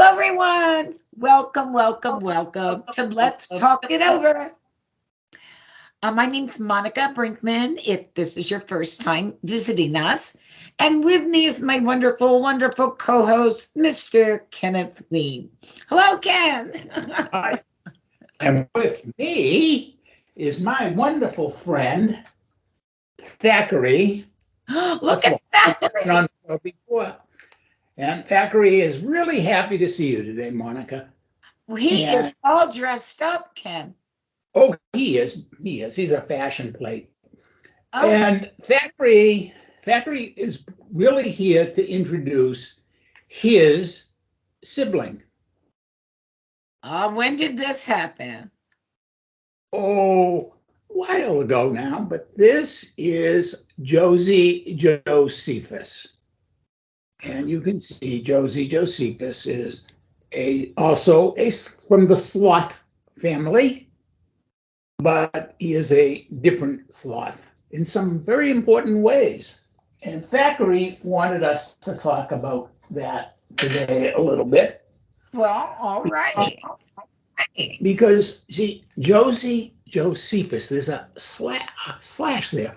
everyone. Welcome to Let's Talk It Over. My name's Monica Brinkman, if this is your first time visiting us. And with me is my wonderful co-host, Mr. Kenneth Weene. Hello, Ken. Hi. And with me is my wonderful friend, Thackery. Look at Thackery. On the show before. And Thackery is really happy to see you today, Monica. He is all dressed up, Ken. Oh, he is. He's a fashion plate. Oh. And Thackery is really here to introduce his sibling. When did this happen? Oh, a while ago now, but this is Josie Josephus. And you can see Josie Josephus is also from the sloth family, but he is a different sloth in some very important ways. And Thackery wanted us to talk about that today a little bit. Well, all right. Because, see, Josie Josephus, there's a slash there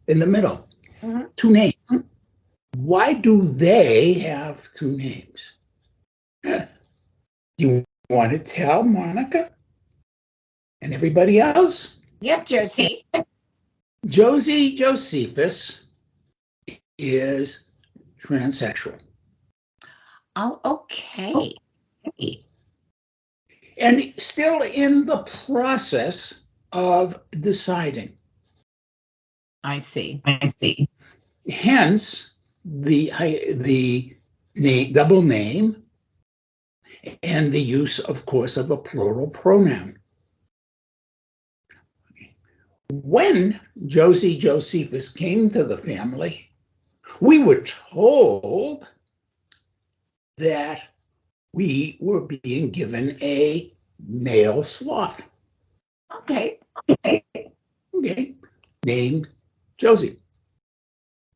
in the middle. Mm-hmm. Two names. Why do they have two names? You want to tell Monica and everybody else? Yeah, Josie. Josie Josephus is transsexual. Oh, okay. And still in the process of deciding. I see. Hence, the name, double name, and the use, of course, of a plural pronoun. When Josie Josephus came to the family, we were told that we were being given a male sloth. Okay. Named Josie.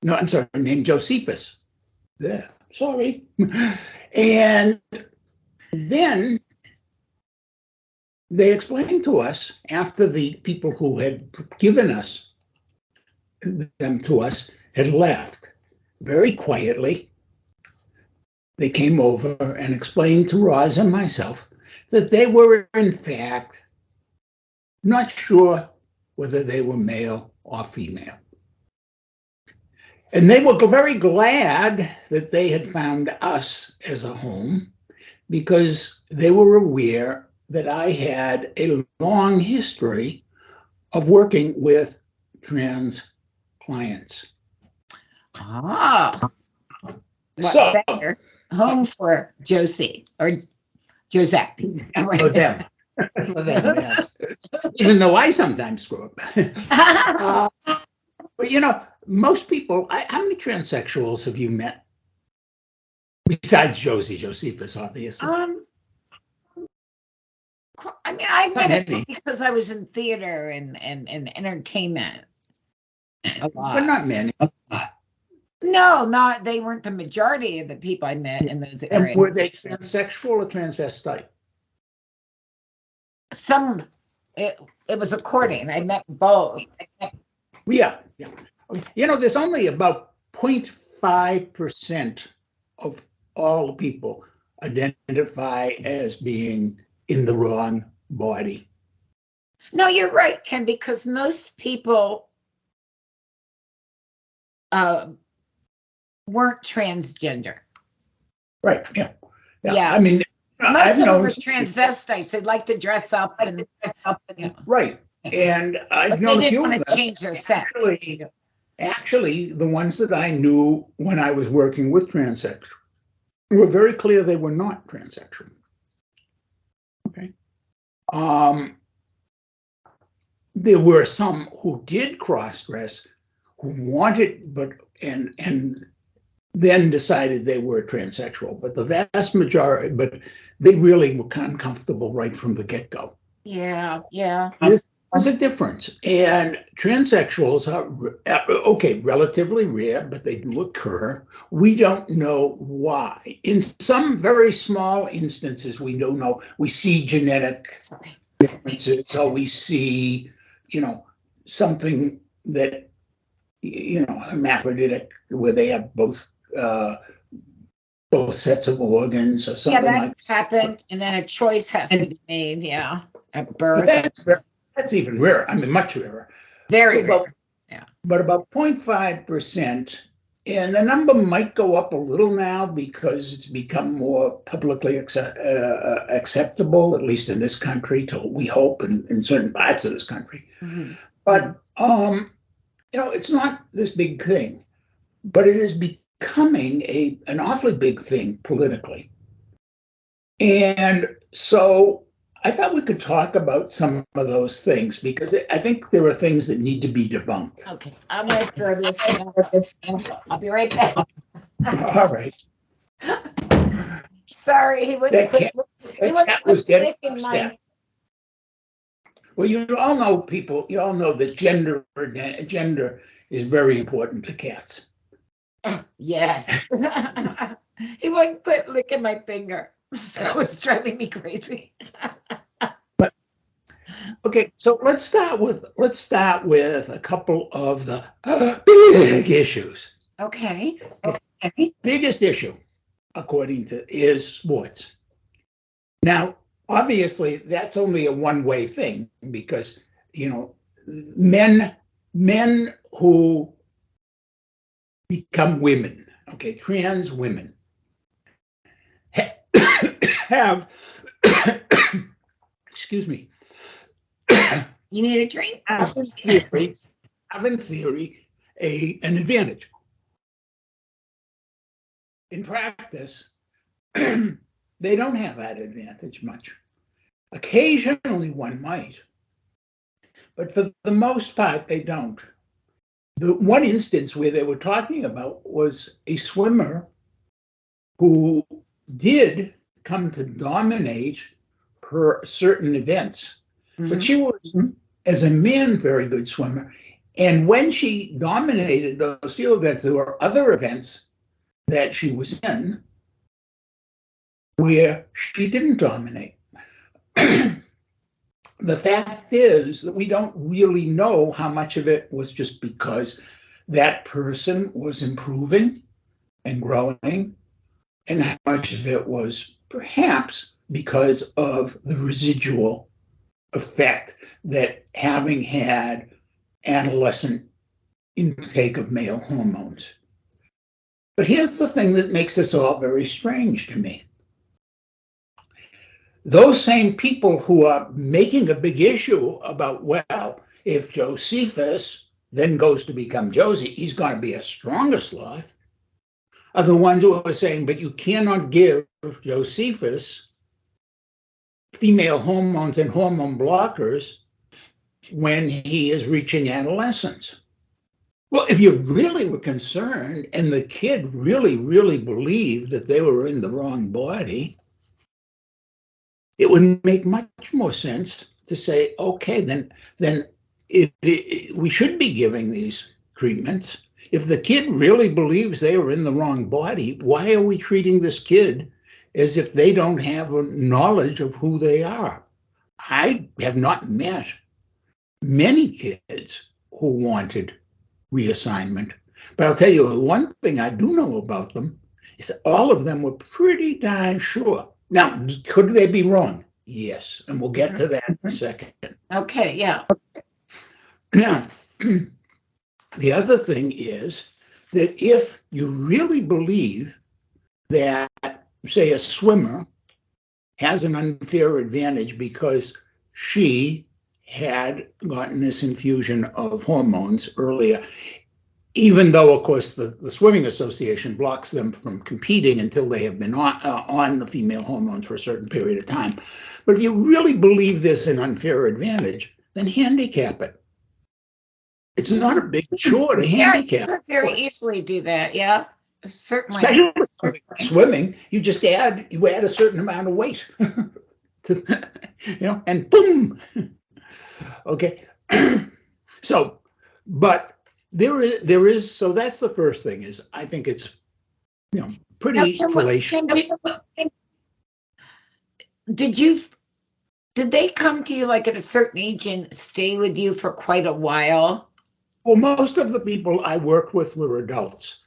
No, I'm sorry, named Josephus. Yeah, sorry. And then they explained to us, after the people who had given them to us had left, very quietly, they came over and explained to Roz and myself that they were, in fact, not sure whether they were male or female. And they were very glad that they had found us as a home, because they were aware that I had a long history of working with trans clients. Ah. So, better? Home for Josie or Josette. for them, yes. Even though I sometimes screw up. But you know, most people, how many transsexuals have you met? Besides Josie Josephus, obviously. I mean, I met it because I was in theater and entertainment a lot. But not many. No, they weren't the majority of the people I met in those areas. And were they transsexual or transvestite? It was a courting. I met both. Yeah. You know, there's only about 0.5% of all people identify as being in the wrong body. No, you're right, Ken, because most people weren't transgender. Right, yeah. I mean, most of them were transvestites. They'd like to dress up and right. And I've known they a few didn't of want to change their sex. Actually, the ones that I knew when I was working with transsexual were very clear they were not transsexual. Okay. There were some who did cross-dress, who wanted, and then decided they were transsexual. But the vast majority, they really were uncomfortable right from the get-go. Yeah. there's a difference. And transsexuals are, okay, relatively rare, but they do occur. We don't know why. In some very small instances, we don't know. We see genetic differences, so we see, something that, hermaphroditic, where they have both sets of organs or something like that. Yeah, that's happened, and then a choice has to be made, at birth. That's even rarer. I mean, much rarer. Very rare. Yeah. But about 0.5%, and the number might go up a little now because it's become more publicly acceptable, at least in this country, we hope, in certain parts of this country. Mm-hmm. But, it's not this big thing, but it is becoming an awfully big thing politically. And so I thought we could talk about some of those things because I think there are things that need to be debunked. Okay, I'm going to throw this. I'll be right back. All right. Sorry, he wouldn't quit. That was getting upset. Well, you all know that gender is very important to cats. Yes. He wouldn't quit licking my finger. That was driving me crazy. But okay, so let's start with a couple of the big issues. Okay. Biggest issue, according to, is sports. Now, obviously, that's only a one-way thing because men who become women, okay, trans women, have, excuse me. You need a drink? Have in theory an advantage. In practice, they don't have that advantage much. Occasionally one might, but for the most part, they don't. The one instance where they were talking about was a swimmer who did come to dominate her certain events, but she was, as a man, very good swimmer. And when she dominated those few events, there were other events that she was in where she didn't dominate. The fact is that we don't really know how much of it was just because that person was improving and growing, and how much of it was perhaps because of the residual effect that having had adolescent intake of male hormones. But here's the thing that makes this all very strange to me. Those same people who are making a big issue about, well, if Josephus then goes to become Josie, he's going to be a stronger sloth, are the ones who are saying, but you cannot give Josephus female hormones and hormone blockers when he is reaching adolescence. Well, if you really were concerned and the kid really, really believed that they were in the wrong body, it would make much more sense to say, okay, then we should be giving these treatments. If the kid really believes they are in the wrong body, why are we treating this kid as if they don't have a knowledge of who they are? I have not met many kids who wanted reassignment, but I'll tell you one thing I do know about them is that all of them were pretty darn sure. Now, could they be wrong? Yes, and we'll get to that in a second. Okay, yeah. Now, the other thing is that if you really believe that, say, a swimmer has an unfair advantage because she had gotten this infusion of hormones earlier, even though, of course, the Swimming Association blocks them from competing until they have been on the female hormones for a certain period of time. But if you really believe there's an unfair advantage, then handicap it. It's not a big chore to handicap. You could very easily do that, yeah, certainly. Especially with swimming, you add a certain amount of weight, and boom. Okay. So, but so that's the first thing is I think it's, pretty fallacious. Did they come to you like at a certain age and stay with you for quite a while? Well, most of the people I worked with were adults.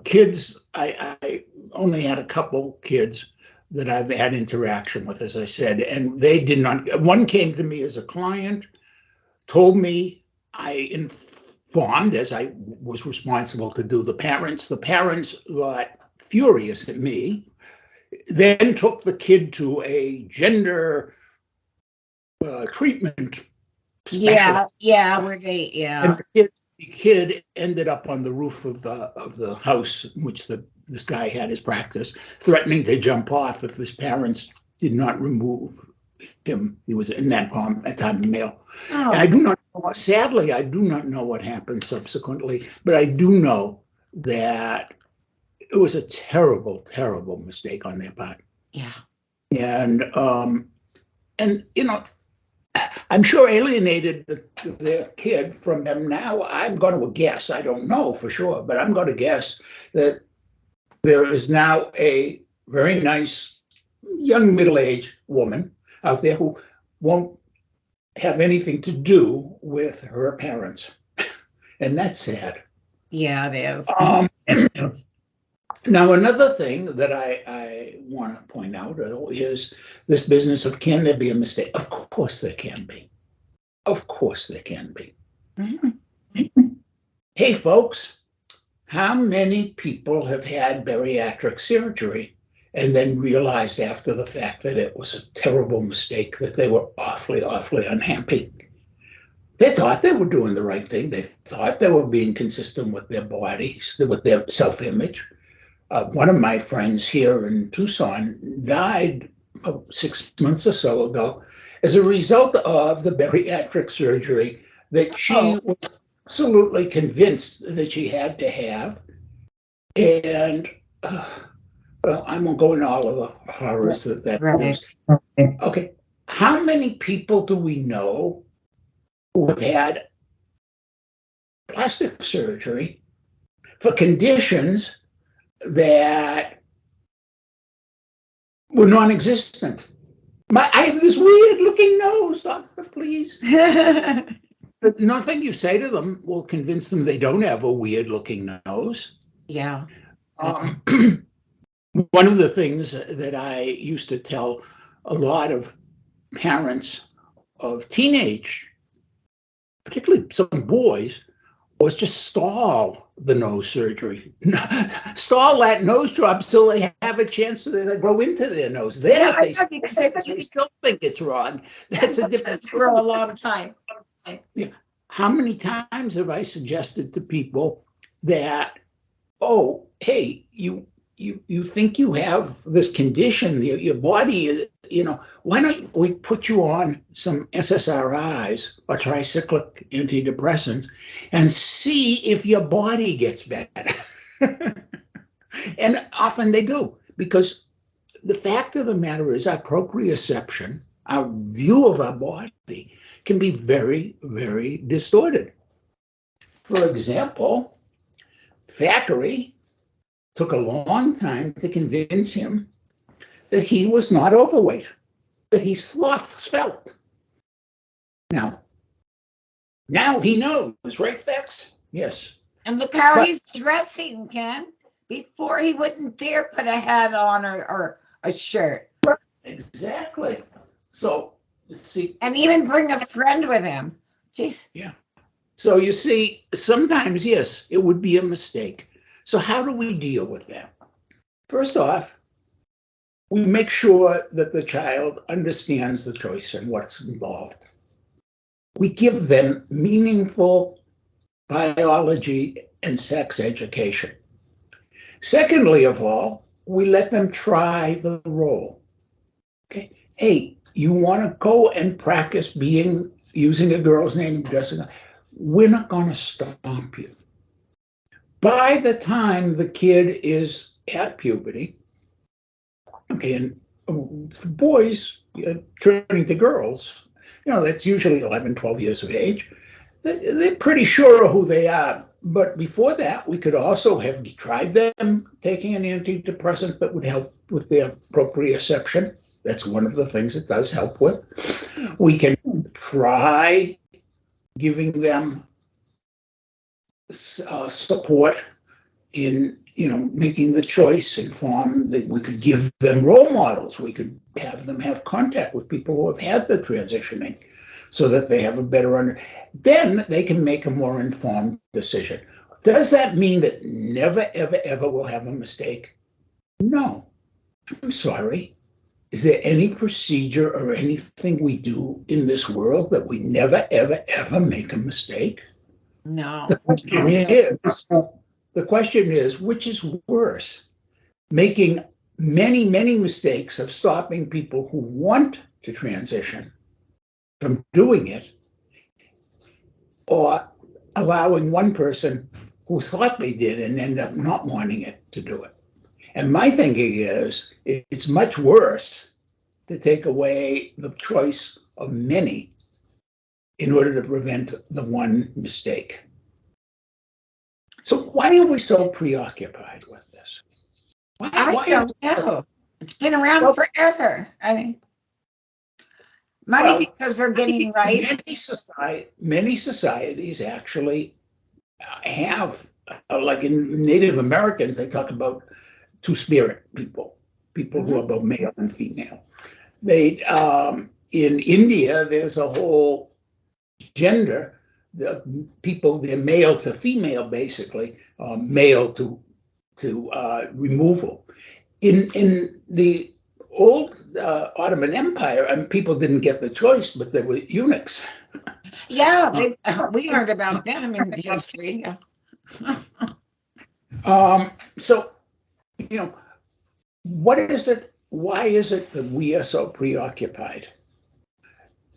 Kids, I only had a couple kids that I've had interaction with, as I said, and they did not. One came to me as a client, told me, I informed, as I was responsible to do, the parents. The parents got furious at me, then took the kid to a gender treatment specialist. And the kid ended up on the roof of the house in which this guy had his practice, threatening to jump off if his parents did not remove him. He was in that time male. Oh. And I do not know, sadly, I do not know what happened subsequently, but I do know that it was a terrible, terrible mistake on their part. Yeah. And I'm sure alienated their kid from them. Now I'm going to guess, I don't know for sure, but I'm going to guess that there is now a very nice young middle-aged woman out there who won't have anything to do with her parents. And that's sad. Yeah, it is. Now, another thing that I want to point out is this business of, can there be a mistake? Of course there can be. Of course there can be. Mm-hmm. Hey, folks, how many people have had bariatric surgery and then realized after the fact that it was a terrible mistake, that they were awfully, awfully unhappy? They thought they were doing the right thing. They thought they were being consistent with their bodies, with their self-image. One of my friends here in Tucson died 6 months or so ago as a result of the bariatric surgery that she was absolutely convinced that she had to have. And well, I won't go into all of the horrors that was. Okay, how many people do we know who have had plastic surgery for conditions that were non-existent? I have this weird looking nose, doctor, please. But nothing you say to them will convince them they don't have a weird looking nose. Yeah. One of the things that I used to tell a lot of parents of teenage, particularly some boys, was just stall the nose surgery. Stall that nose job till they have a chance to grow into their nose. Then if they still think it's wrong, that's a different story. For a long time. Yeah. How many times have I suggested to people that, oh, hey, you think you have this condition, your body is, why don't we put you on some SSRIs or tricyclic antidepressants and see if your body gets better? And often they do, because the fact of the matter is our proprioception, our view of our body, can be very, very distorted. For example, Thackery took a long time to convince him that he was not overweight, that he svelte. Now he knows, right, Bex? Yes. And look how he's dressing, Ken. Before he wouldn't dare put a hat on or a shirt. Exactly. So, see. And even bring a friend with him. Jeez. Yeah. So you see, sometimes, yes, it would be a mistake. So how do we deal with that? First off, we make sure that the child understands the choice and what's involved. We give them meaningful biology and sex education. Secondly of all, we let them try the role. Okay, hey, you want to go and practice using a girl's name and dressing up? We're not going to stop you. By the time the kid is at puberty, okay, and boys turning to girls, that's usually 11, 12 years of age. They're pretty sure of who they are. But before that, we could also have tried them taking an antidepressant that would help with their proprioception. That's one of the things it does help with. We can try giving them support in making the choice informed. That we could give them role models. We could have them have contact with people who have had the transitioning, so that they have a better then they can make a more informed decision. Does that mean that never, ever, ever will have a mistake? No. I'm sorry. Is there any procedure or anything we do in this world that we never, ever, ever make a mistake? No. The question is, which is worse? Making many, many mistakes of stopping people who want to transition from doing it, or allowing one person who thought they did and end up not wanting it to do it. And my thinking is, it's much worse to take away the choice of many in order to prevent the one mistake. So why are we so preoccupied with this? I don't know. It's been around forever. Because they're getting right. Many societies actually have, like in Native Americans, they talk about two-spirit people who are both male and female. In India, there's a whole gender. The people, they're male to female, basically, male to removal. In the old Ottoman Empire, and people didn't get the choice, but they were eunuchs. Yeah, we learned about them in history. So, what is it? Why is it that we are so preoccupied?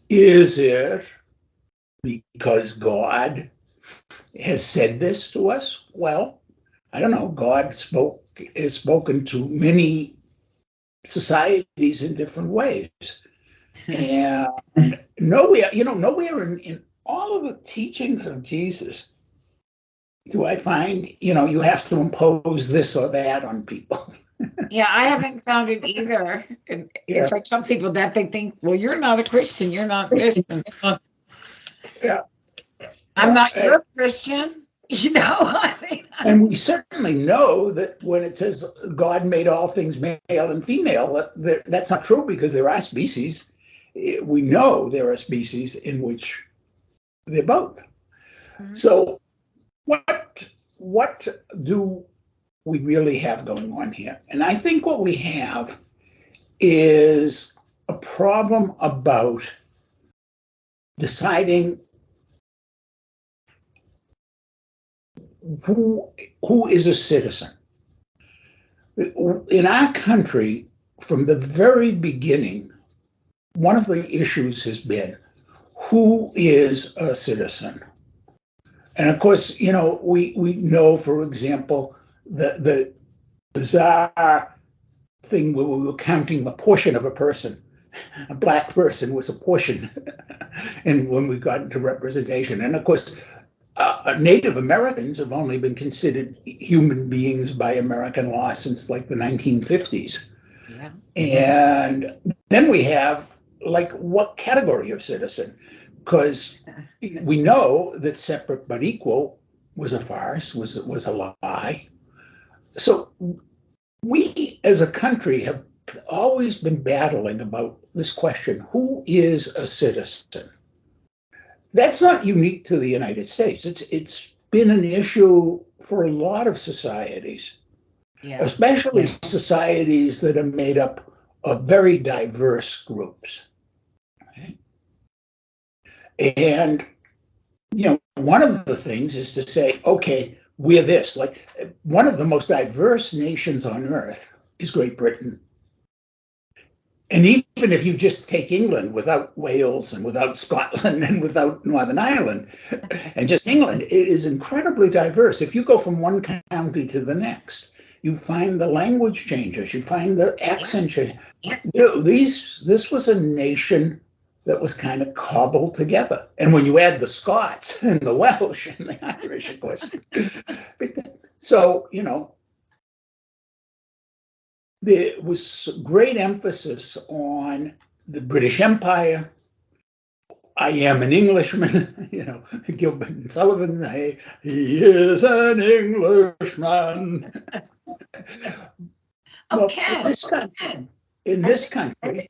Is it because God has said this to us? Well, I don't know. God has spoken to many societies in different ways. And nowhere in all of the teachings of Jesus do I find, you have to impose this or that on people. Yeah, I haven't found it either. And if I tell people that, they think, well, you're not a Christian. You're not this. I'm not your Christian. And we certainly know that when it says God made all things male and female, that's not true, because there are species. We know there are species in which they're both. Mm-hmm. So what do we really have going on here? And I think what we have is a problem about deciding who is a citizen. In our country, from the very beginning, one of the issues has been, who is a citizen? And of course, we know, for example, the bizarre thing where we were counting a portion of a person. A black person was a portion, and when we got into representation. And of course, Native Americans have only been considered human beings by American law since like the 1950s. Yeah. And then we have, like, what category of citizen? Because we know that separate but equal was a farce, was a lie. So we as a country have always been battling about this question, who is a citizen? That's not unique to the United States. It's been an issue for a lot of societies, especially societies that are made up of very diverse groups. Okay? And, one of the things is to say, okay, we're this. Like, one of the most diverse nations on earth is Great Britain. And even if you just take England without Wales and without Scotland and without Northern Ireland and just England, it is incredibly diverse. If you go from one county to the next, you find the language changes, you find the accent change. This was a nation that was kind of cobbled together. And when you add the Scots and the Welsh and the Irish, of course. So, there was great emphasis on the British Empire. I am an Englishman, Gilbert and Sullivan, he is an Englishman. Oh, Well, in this country,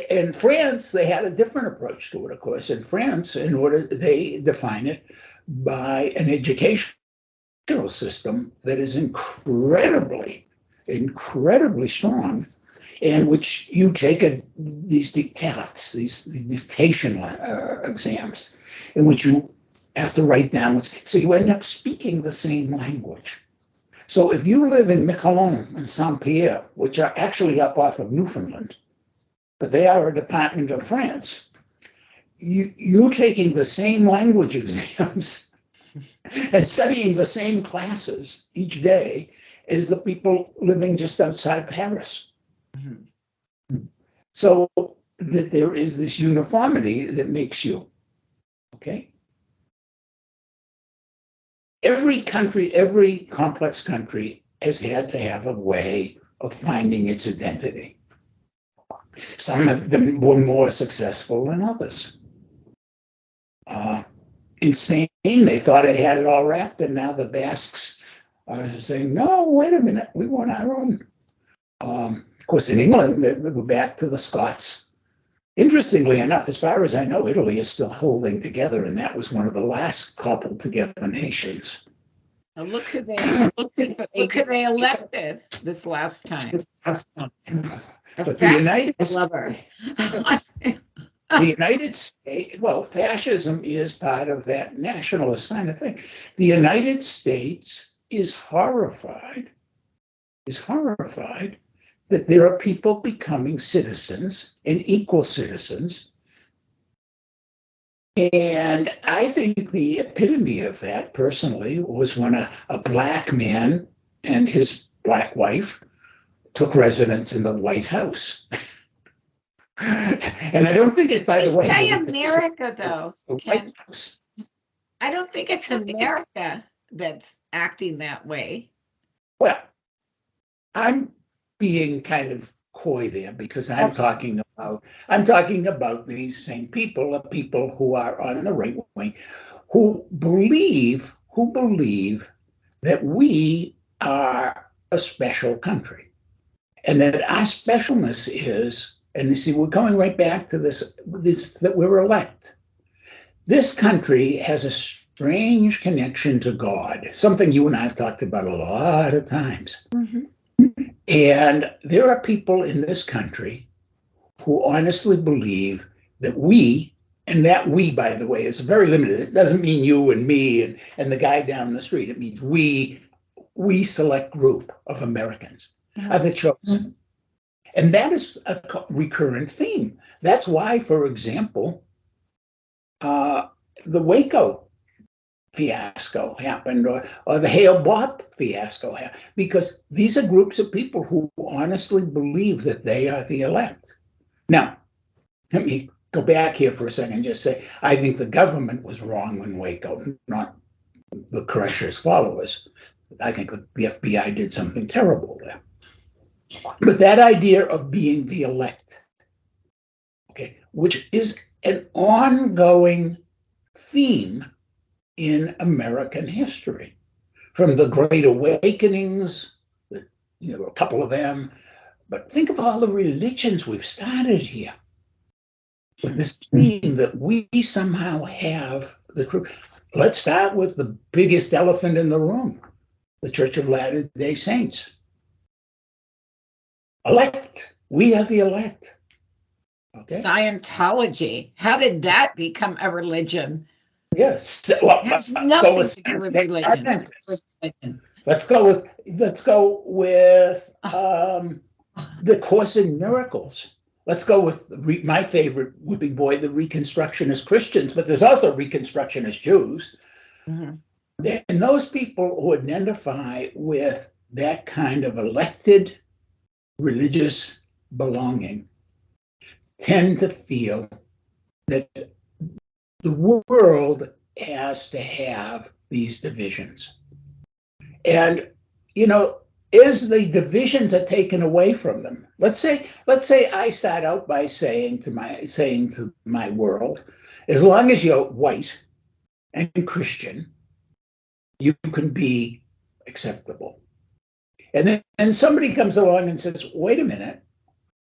in France, they had a different approach to it, of course. In France, they define it by an educational system that is incredibly strong, in which you take these dictats, these dictation exams, in which you have to write down. So you end up speaking the same language. So if you live in Miquelon and Saint-Pierre, which are actually up off of Newfoundland, but they are a department of France, you're taking the same language exams and studying the same classes each day as the people living just outside Paris. Mm-hmm. So that there is this uniformity that makes you, okay? Every country, every complex country has had to have a way of finding its identity. Some have been more successful than others. In Spain, they thought they had it all wrapped, and now the Basques are saying, no, wait a minute, we want our own. Of course, in England, we're back to the Scots. Interestingly enough, as far as I know, Italy is still holding together, and that was one of the last cobbled together nations. Now look who they elected this last time. But the United States, well, fascism is part of that nationalist kind of thing. The United States is horrified that there are people becoming citizens and equal citizens. And I think the epitome of that, personally, was when a black man and his black wife took residence in the White House. And I don't think it's, by the way. Say America, though. I don't think it's America that's acting that way. Well, I'm being kind of coy there because I'm talking about these same people, people who are on the right wing, who believe that we are a special country, and that our specialness is, and you see, we're going right back to this that we're elect. This country has a strange connection to God, something you and I have talked about a lot of times. Mm-hmm. And there are people in this country who honestly believe that we, and that we, by the way, is very limited. It doesn't mean you and me and the guy down the street. It means we select group of Americans are the chosen. And that is a recurrent theme. That's why, for example, the Waco fiasco happened, or the Hale Bopp fiasco happened, because these are groups of people who honestly believe that they are the elect. Now, let me go back here for a second and just say, I think the government was wrong in Waco, not the Crusher's followers. I think the FBI did something terrible there. But that idea of being the elect, okay, which is an ongoing theme in American history, from the Great Awakenings, a couple of them, but think of all the religions we've started here with this theme that we somehow have the truth. Let's start with the biggest elephant in the room, the Church of Latter-day Saints. Elect. We are the elect. Okay. Scientology. How did that become a religion? Yes. Well, it has nothing to do with religion. Let's go with the Course in Miracles. Let's go with my favorite whipping boy, the Reconstructionist Christians, but there's also Reconstructionist Jews. Mm-hmm. And those people who identify with that kind of elected religious belonging tend to feel that the world has to have these divisions. And, as the divisions are taken away from them, let's say I start out by saying to my world, as long as you're white and Christian, you can be acceptable. And then somebody comes along and says, wait a minute,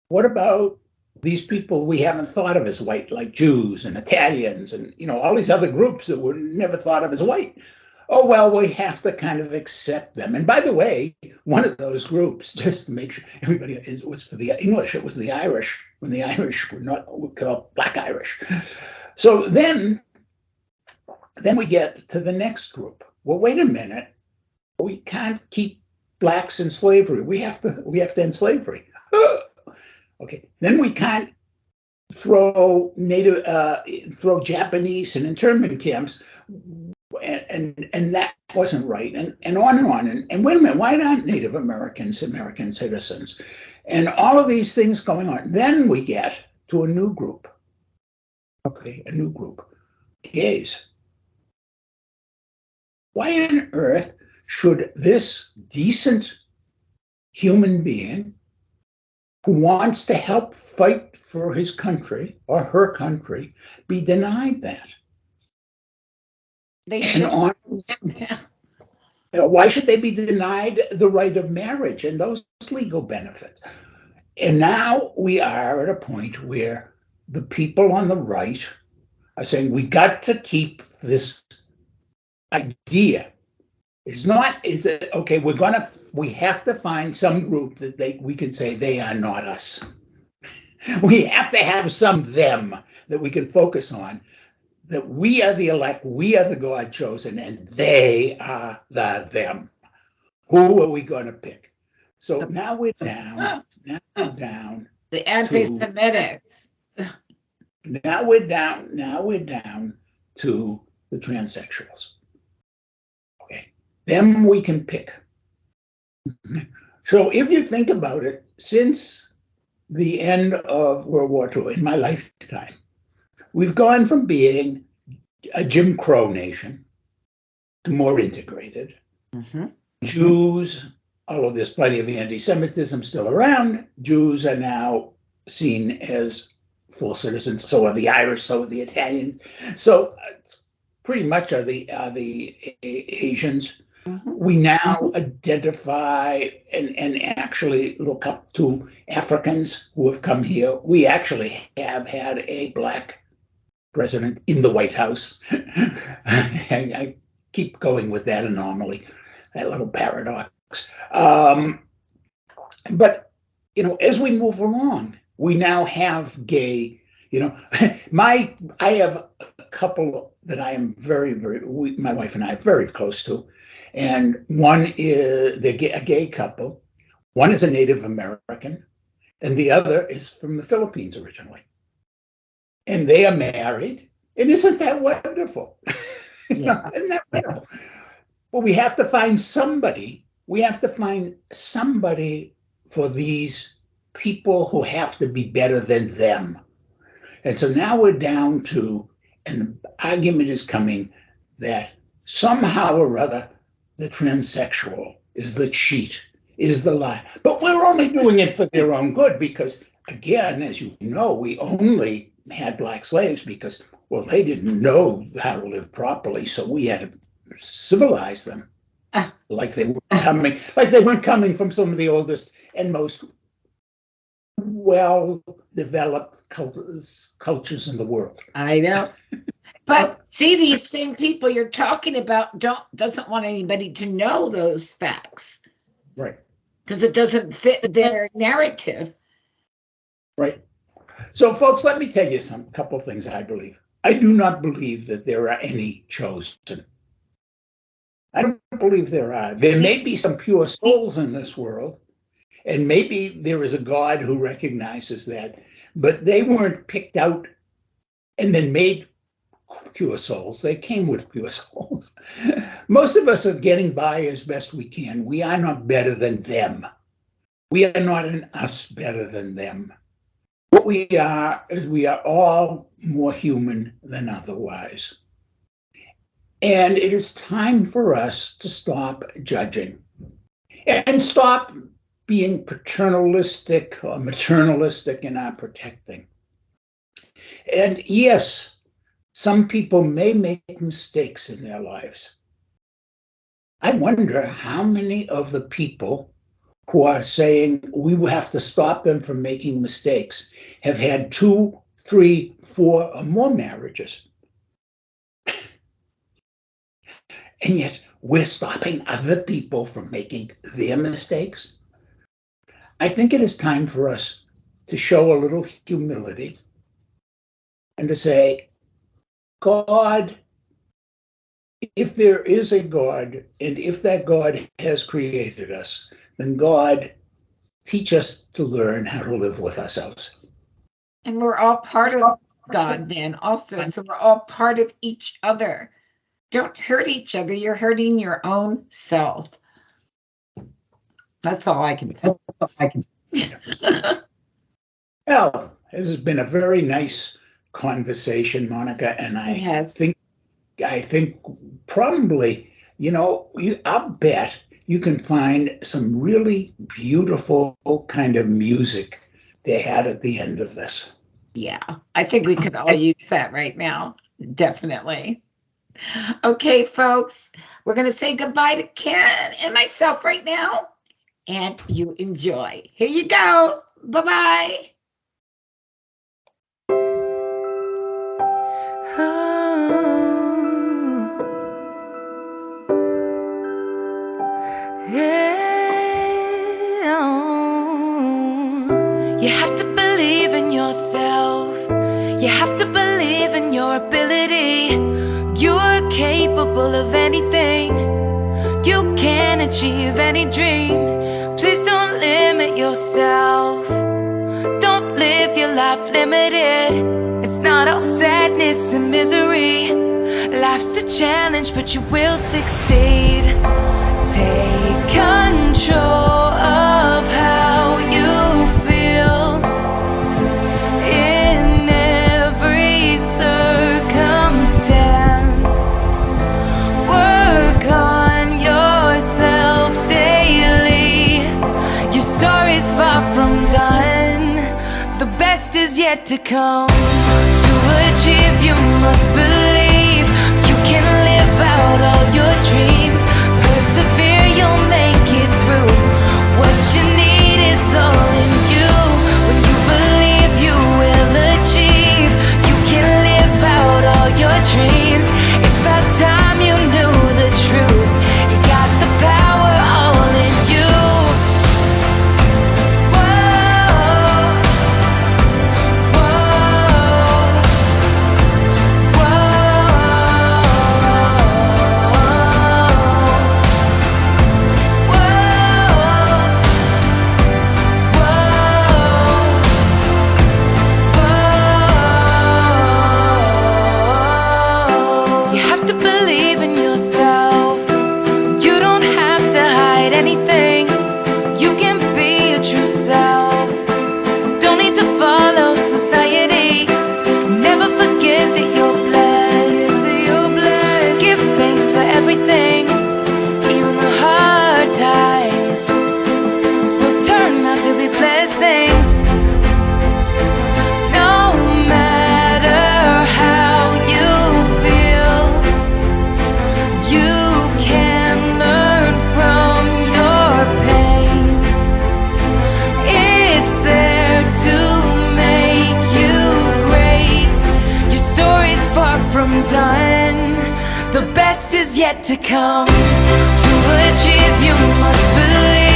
what about these people we haven't thought of as white, like Jews and Italians and all these other groups that were never thought of as white? Oh, well, we have to kind of accept them. And by the way, one of those groups, just to make sure everybody, was for the English, it was the Irish, when the Irish were called Black Irish. So then we get to the next group. Well, wait a minute, we can't keep blacks in slavery. We have to end slavery. Okay, then we can't throw Japanese in internment camps, and that wasn't right, and on and on. And wait a minute, why aren't Native Americans American citizens? And all of these things going on. Then we get to a new group. Okay, a new group, gays. Why on earth should this decent human being who wants to help fight for his country or her country be denied that? They should. Why should they be denied the right of marriage and those legal benefits? And now we are at a point where the people on the right are saying we got to keep this idea. Okay, we have to find some group that we can say they are not us. We have to have some them that we can focus on, that we are the elect, we are the God chosen, and they are the them. Who are we going to pick? So now we're down. The anti-Semitics. Now we're down to the transsexuals. Okay, them we can pick. So if you think about it, since the end of World War II, in my lifetime, we've gone from being a Jim Crow nation to more integrated. Mm-hmm. Jews, although there's plenty of anti-Semitism still around, Jews are now seen as full citizens. So are the Irish, so are the Italians. So pretty much are the Asians. Mm-hmm. We now identify and actually look up to Africans who have come here. We actually have had a Black president in the White House. I keep going with that anomaly, that little paradox. But, as we move along, we now have gay, I have a couple that I am my wife and I are very close to. And one is a gay couple. One is a Native American, and the other is from the Philippines originally. And they are married. And isn't that wonderful? Yeah. Isn't that wonderful? Well, we have to find somebody. We have to find somebody for these people who have to be better than them. And so now we're down to, and the argument is coming that somehow or other, the transsexual is the cheat, is the lie. But we're only doing it for their own good because, again, as you know, we only had Black slaves because, well, they didn't know how to live properly, so we had to civilize them like they weren't coming from some of the oldest and most well-developed cultures in the world. I know. But see, these same people you're talking about doesn't want anybody to know those facts. Right. Because it doesn't fit their narrative. Right. So, folks, let me tell you a couple of things I believe. I do not believe that there are any chosen. I don't believe there are. There may be some pure souls in this world, and maybe there is a God who recognizes that, but they weren't picked out and then made pure souls. They came with pure souls. Most of us are getting by as best we can. We are not better than them. We are not an us better than them. What we are is we are all more human than otherwise. And it is time for us to stop judging and stop being paternalistic or maternalistic in our protecting. And yes, some people may make mistakes in their lives. I wonder how many of the people who are saying we will have to stop them from making mistakes have had 2, 3, 4, or more marriages. And yet we're stopping other people from making their mistakes. I think it is time for us to show a little humility and to say, God, if there is a God, and if that God has created us, then God, teach us to learn how to live with ourselves. And we're all part of God then also. So we're all part of each other. Don't hurt each other. You're hurting your own self. That's all I can say. Well, this has been a very nice conversation, Monica, and I think probably, I'll bet you can find some really beautiful kind of music they had at the end of this. Yeah, I think we could all use that right now. Definitely. Okay, folks, we're going to say goodbye to Ken and myself right now, and you enjoy. Here you go. Bye-bye. You have to believe in yourself. You have to believe in your ability. You are capable of anything. You can achieve any dream. Please don't limit yourself. Don't live your life limited. It's not all sadness and misery. Life's a challenge, but you will succeed. Take control of how you feel in every circumstance. Work on yourself daily. Your story's far from done. The best is yet to come. To achieve, you must believe. You can live out all your dreams. Persevere, you'll make it through. What you need is all in you. When you believe, you will achieve. You can live out all your dreams. It's about time you knew the truth. You got the power all in you. Whoa, whoa, You have to believe in yourself. You don't have to hide anything. You can be your true self. Don't need to follow society. Never forget that you're blessed. Give thanks for everything. Even the hard times will turn out to be blessings. No matter how you feel, you can learn from your pain. It's there to make you great. Your story's far from done. The best is yet to come. To achieve, you must believe.